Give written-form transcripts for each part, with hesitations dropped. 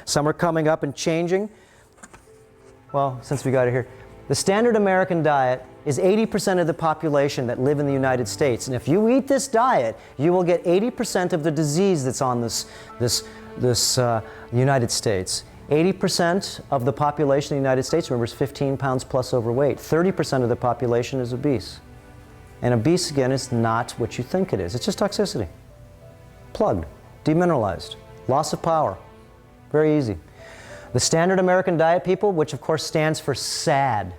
Some are coming up and changing. Well, since we got it here, the standard American diet is 80% of the population that live in the United States. And if you eat this diet, you will get 80% of the disease that's on this United States. 80% of the population in the United States, remember, is 15 pounds plus overweight. 30% of the population is obese. And obese, again, is not what you think it is. It's just toxicity. Plugged, demineralized, loss of power. Very easy. The standard American diet, people, which of course stands for SAD.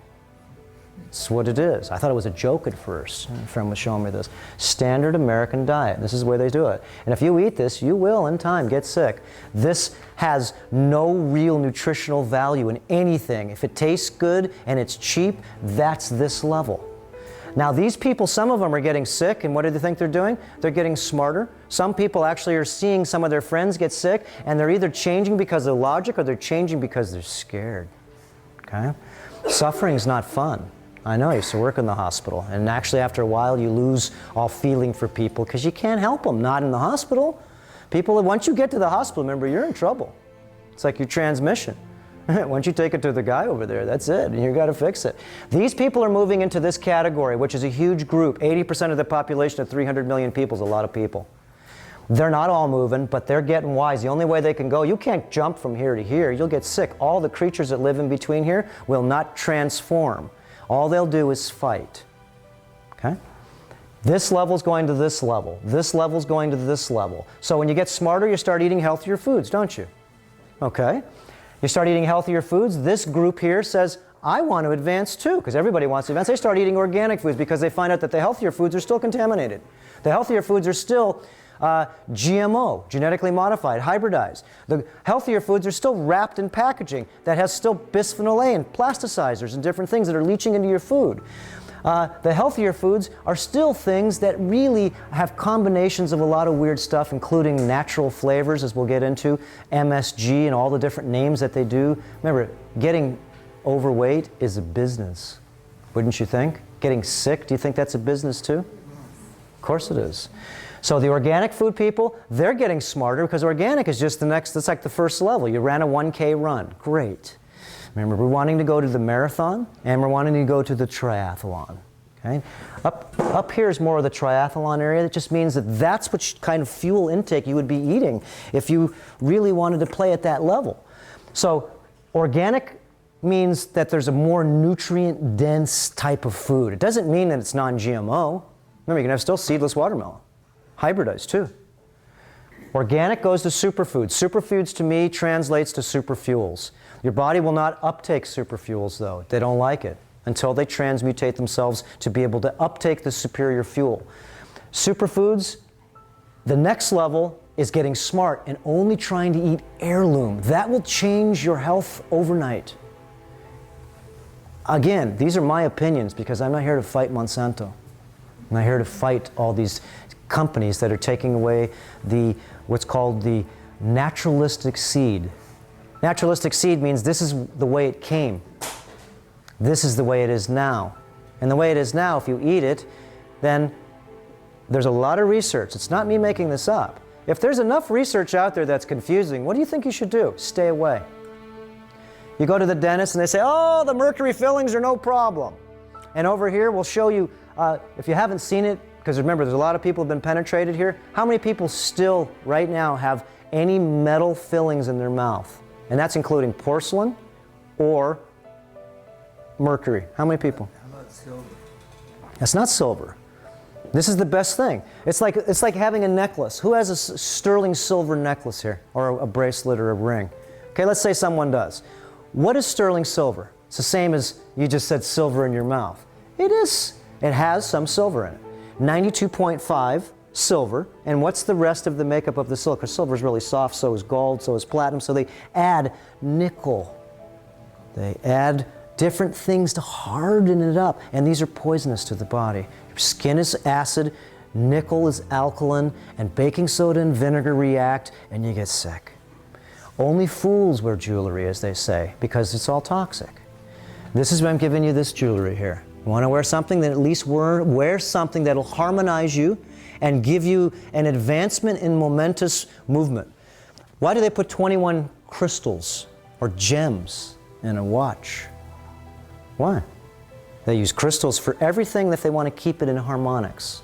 That's what it is. I thought it was a joke at first. A friend was showing me this. Standard American diet. This is the way they do it. And if you eat this, you will, in time, get sick. This has no real nutritional value in anything. If it tastes good and it's cheap, that's this level. Now these people, some of them are getting sick, and what do they think they're doing? They're getting smarter. Some people actually are seeing some of their friends get sick, and they're either changing because of logic or they're changing because they're scared. Okay? Suffering's not fun. I know, I used to work in the hospital, and actually after a while you lose all feeling for people because you can't help them, not in the hospital. People, once you get to the hospital, remember, you're in trouble. It's like your transmission. Once you take it to the guy over there, that's it, and you've got to fix it. These people are moving into this category, which is a huge group. 80% of the population of 300 million people is a lot of people. They're not all moving, but they're getting wise. The only way they can go, you can't jump from here to here. You'll get sick. All the creatures that live in between here will not transform. All they'll do is fight. Okay? This level's going to this level. This level's going to this level. So when you get smarter, you start eating healthier foods, don't you? Okay? You start eating healthier foods. This group here says, I want to advance too, because everybody wants to advance. They start eating organic foods because they find out that the healthier foods are still contaminated. The healthier foods are still GMO, genetically modified, hybridized. The healthier foods are still wrapped in packaging that has still bisphenol A and plasticizers and different things that are leaching into your food. The healthier foods are still things that really have combinations of a lot of weird stuff, including natural flavors, as we'll get into, MSG and all the different names that they do. Remember, getting overweight is a business, wouldn't you think? Getting sick, do you think that's a business too? Of course it is. So the organic food people, they're getting smarter because organic is just the next, it's like the first level. You ran a 1K run, great. Remember, we're wanting to go to the marathon, and we're wanting to go to the triathlon. Okay? Up here is more of the triathlon area. That just means that that's what kind of fuel intake you would be eating if you really wanted to play at that level. So organic means that there's a more nutrient-dense type of food. It doesn't mean that it's non-GMO. Remember, you can have still seedless watermelon. Hybridized, too. Organic goes to superfoods. Superfoods, to me, translates to superfuels. Your body will not uptake superfuels, though. They don't like it until they transmutate themselves to be able to uptake the superior fuel. Superfoods, the next level is getting smart and only trying to eat heirloom. That will change your health overnight. Again, these are my opinions because I'm not here to fight Monsanto. I'm not here to fight all these companies that are taking away what's called the naturalistic seed. Naturalistic seed means this is the way it came. This is the way it is now. And the way it is now, if you eat it, then there's a lot of research. It's not me making this up. If there's enough research out there that's confusing, what do you think you should do? Stay away. You go to the dentist and they say, oh, the mercury fillings are no problem. And over here, we'll show you, if you haven't seen it, because remember, there's a lot of people who have been penetrated here. How many people still, right now, have any metal fillings in their mouth? And that's including porcelain or mercury. How many people? How about silver? That's not silver. This is the best thing. It's like having a necklace. Who has a sterling silver necklace here? Or a bracelet or a ring? Okay, let's say someone does. What is sterling silver? It's the same as you just said silver in your mouth. It is. It has some silver in it. 92.5 silver, and what's the rest of the makeup of the silver? Because silver is really soft, so is gold, so is platinum, so they add nickel. They add different things to harden it up, and these are poisonous to the body. Your skin is acid, nickel is alkaline, and baking soda and vinegar react, and you get sick. Only fools wear jewelry, as they say, because it's all toxic. This is why I'm giving you this jewelry here. You want to wear something, then at least wear something that'll harmonize you and give you an advancement in momentous movement. Why do they put 21 crystals or gems in a watch. Why? They use crystals for everything if they want to keep it in harmonics.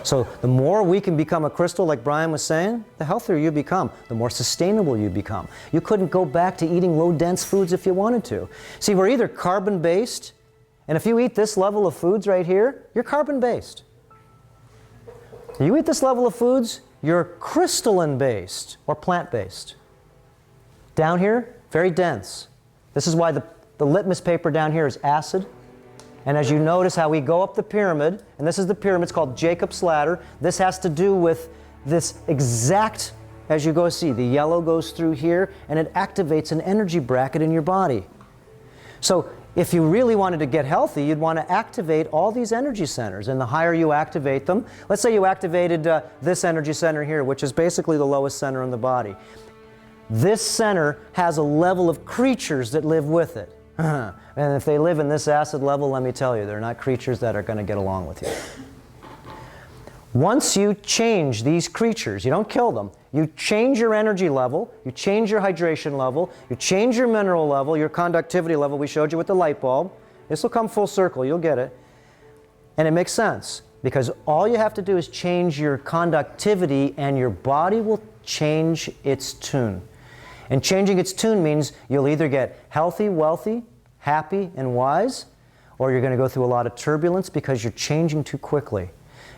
So the more we can become a crystal, like Brian was saying, the healthier you become, the more sustainable you become. You couldn't go back to eating low-dense foods if you wanted to. See, we're either carbon-based, and if you eat this level of foods right here, you're carbon-based. You eat this level of foods, you're crystalline-based or plant-based. Down here, very dense. This is why the litmus paper down here is acid. And as you notice how we go up the pyramid, and this is the pyramid, it's called Jacob's ladder. This has to do with this exact, as you go see, the yellow goes through here, and it activates an energy bracket in your body. So if you really wanted to get healthy, you'd want to activate all these energy centers. And the higher you activate them, let's say you activated this energy center here, which is basically the lowest center in the body. This center has a level of creatures that live with it. And if they live in this acid level, let me tell you, they're not creatures that are going to get along with you. Once you change these creatures, you don't kill them, you change your energy level, you change your hydration level, you change your mineral level, your conductivity level, we showed you with the light bulb. This will come full circle, you'll get it. And it makes sense, because all you have to do is change your conductivity and your body will change its tune. And changing its tune means you'll either get healthy, wealthy, happy, and wise, or you're going to go through a lot of turbulence because you're changing too quickly.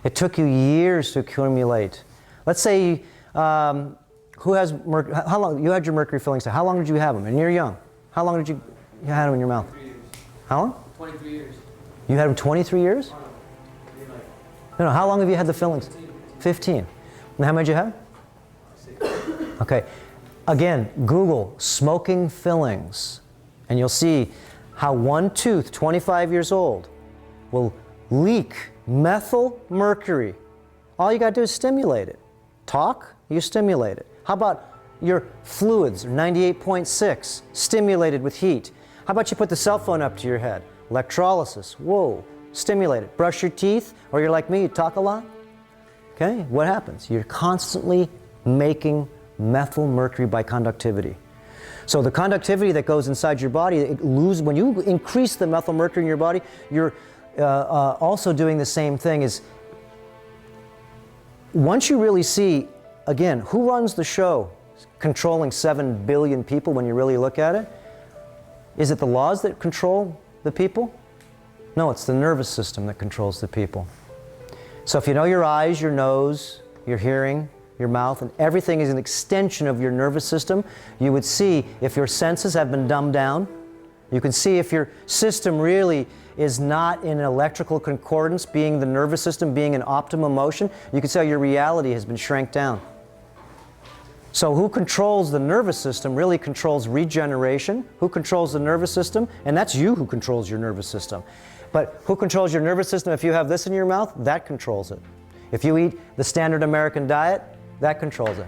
It took you years to accumulate. Let's say, who has how long you had your mercury fillings? How long did you have them? And you're young. How long did you had them in your mouth? 23 years. How long? 23 years. You had them 23 years? No, how long have you had the fillings? 15. And how many did you have? 6. Okay. Again, Google smoking fillings, and you'll see how one tooth, 25 years old, will leak methyl mercury. All you got to do is stimulate it. Talk, you stimulate it. How about your fluids, 98.6, stimulated with heat? How about you put the cell phone up to your head? Electrolysis, whoa, stimulate it. Brush your teeth, or you're like me, you talk a lot. Okay, what happens? You're constantly making methyl mercury by conductivity. So the conductivity that goes inside your body, when you increase the methyl mercury in your body, you're also doing the same thing. Is once you really see, again, who runs the show controlling 7 billion people when you really look at it? Is it the laws that control the people? No, it's the nervous system that controls the people. So if you know your eyes, your nose, your hearing, your mouth, and everything is an extension of your nervous system, you would see if your senses have been dumbed down. You can see if your system really is not in electrical concordance, being the nervous system, being in optimum motion. You can see how your reality has been shrank down. So who controls the nervous system really controls regeneration. Who controls the nervous system? And that's you who controls your nervous system. But who controls your nervous system? If you have this in your mouth, that controls it. If you eat the standard American diet, that controls it.